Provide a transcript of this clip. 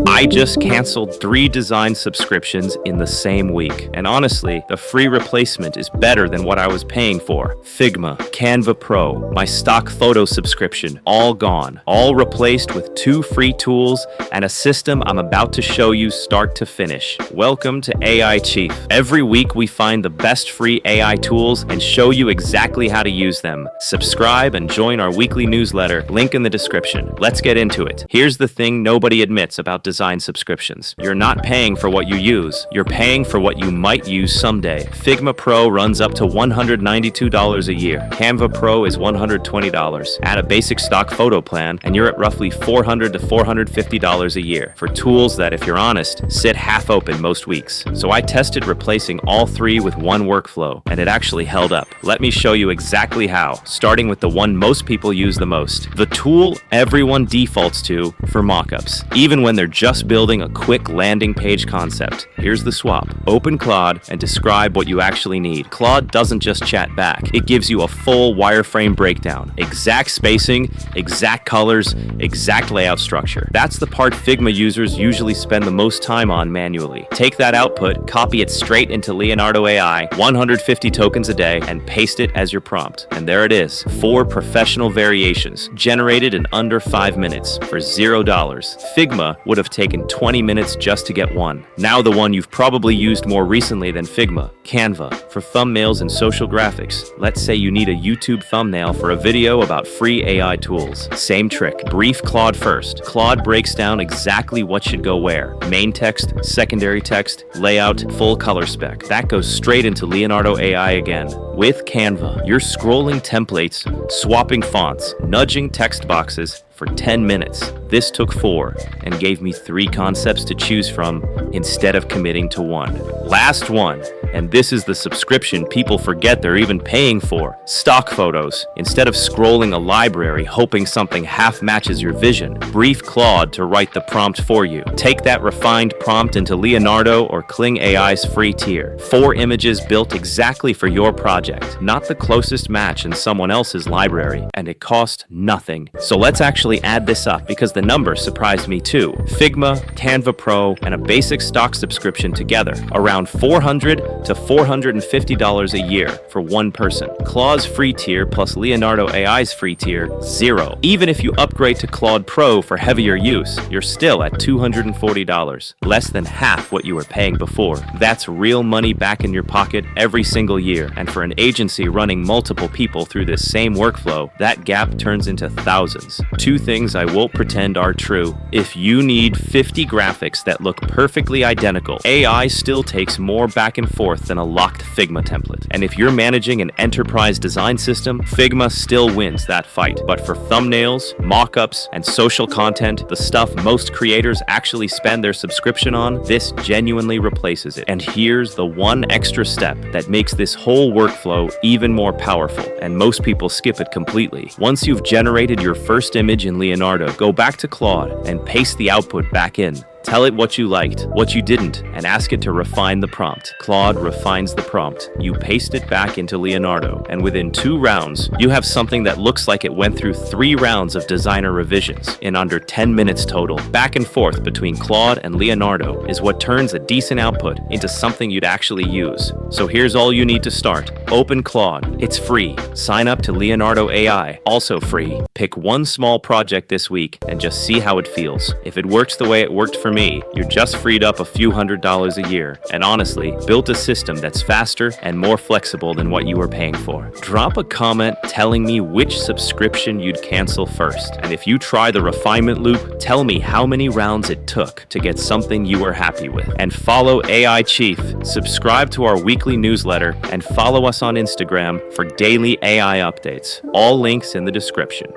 I just canceled 3 design subscriptions in the same week. And honestly, the free replacement is better than what I was paying for. Figma, Canva Pro, my stock photo subscription, all gone. All replaced with 2 free tools and a system I'm about to show you start to finish. Welcome to AIChief. Every week we find the best free AI tools and show you exactly how to use them. Subscribe and join our weekly newsletter, link in the description. Let's get into it. Here's the thing nobody admits about design subscriptions. You're not paying for what you use. You're paying for what you might use someday. Figma Pro runs up to $192 a year. Canva Pro is $120. Add a basic stock photo plan and you're at roughly $400 to $450 a year for tools that, if you're honest, sit half open most weeks. So I tested replacing all 3 with one workflow and it actually held up. Let me show you exactly how, starting with the one most people use the most. The tool everyone defaults to for mockups, even when they're just building a quick landing page concept. Here's the swap. Open Claude and describe what you actually need. Claude doesn't just chat back. It gives you a full wireframe breakdown, exact spacing, exact colors, exact layout structure. That's the part Figma users usually spend the most time on manually. Take that output, copy it straight into Leonardo AI, 150 tokens a day, and paste it as your prompt. And there it is, 4 professional variations, generated in under 5 minutes for $0. Figma would have taken 20 minutes just to get one. Now the one you've probably used more recently than Figma, Canva, for thumbnails and social graphics. Let's say you need a YouTube thumbnail for a video about free AI tools. Same trick. Brief Claude first. Claude breaks down exactly what should go where. Main text, secondary text, layout, full color spec. That goes straight into Leonardo AI again. With Canva, you're scrolling templates, swapping fonts, nudging text boxes for 10 minutes. This took 4 and gave me 3 concepts to choose from instead of committing to one. Last one, and this is the subscription people forget they're even paying for. Stock photos. Instead of scrolling a library hoping something half matches your vision, brief Claude to write the prompt for you. Take that refined prompt into Leonardo or Kling AI's free tier. 4 images built exactly for your project, not the closest match in someone else's library, and it cost nothing. So let's actually add this up because the number surprised me too. Figma, Canva Pro, and a basic stock subscription together, around $400 to $450 a year for one person. Claude's free tier plus Leonardo AI's free tier, $0. Even if you upgrade to Claude Pro for heavier use, you're still at $240, less than half what you were paying before. That's real money back in your pocket every single year, and for an agency running multiple people through this same workflow, that gap turns into thousands. 2 things I won't pretend are true. If you need 50 graphics that look perfectly identical, AI still takes more back and forth than a locked Figma template. And if you're managing an enterprise design system, Figma still wins that fight. But for thumbnails, mockups, and social content, the stuff most creators actually spend their subscription on, this genuinely replaces it. And here's the one extra step that makes this whole workflow even more powerful, and most people skip it completely. Once you've generated your first image in Leonardo, go back to Claude and paste the output back in. Tell it what you liked, what you didn't, and ask it to refine the prompt. Claude refines the prompt. You paste it back into Leonardo, and within 2 rounds, you have something that looks like it went through 3 rounds of designer revisions in under 10 minutes total. Back and forth between Claude and Leonardo is what turns a decent output into something you'd actually use. So here's all you need to start. Open Claude. It's free. Sign up to Leonardo AI, also free. Pick one small project this week and just see how it feels. If it works the way it worked for me, you're just freed up a few $100s a year, and honestly, built a system that's faster and more flexible than what you were paying for. Drop a comment telling me which subscription you'd cancel first, and if you try the refinement loop, tell me how many rounds it took to get something you were happy with. And follow AIChief, subscribe to our weekly newsletter, and follow us on Instagram for daily AI updates. All links in the description.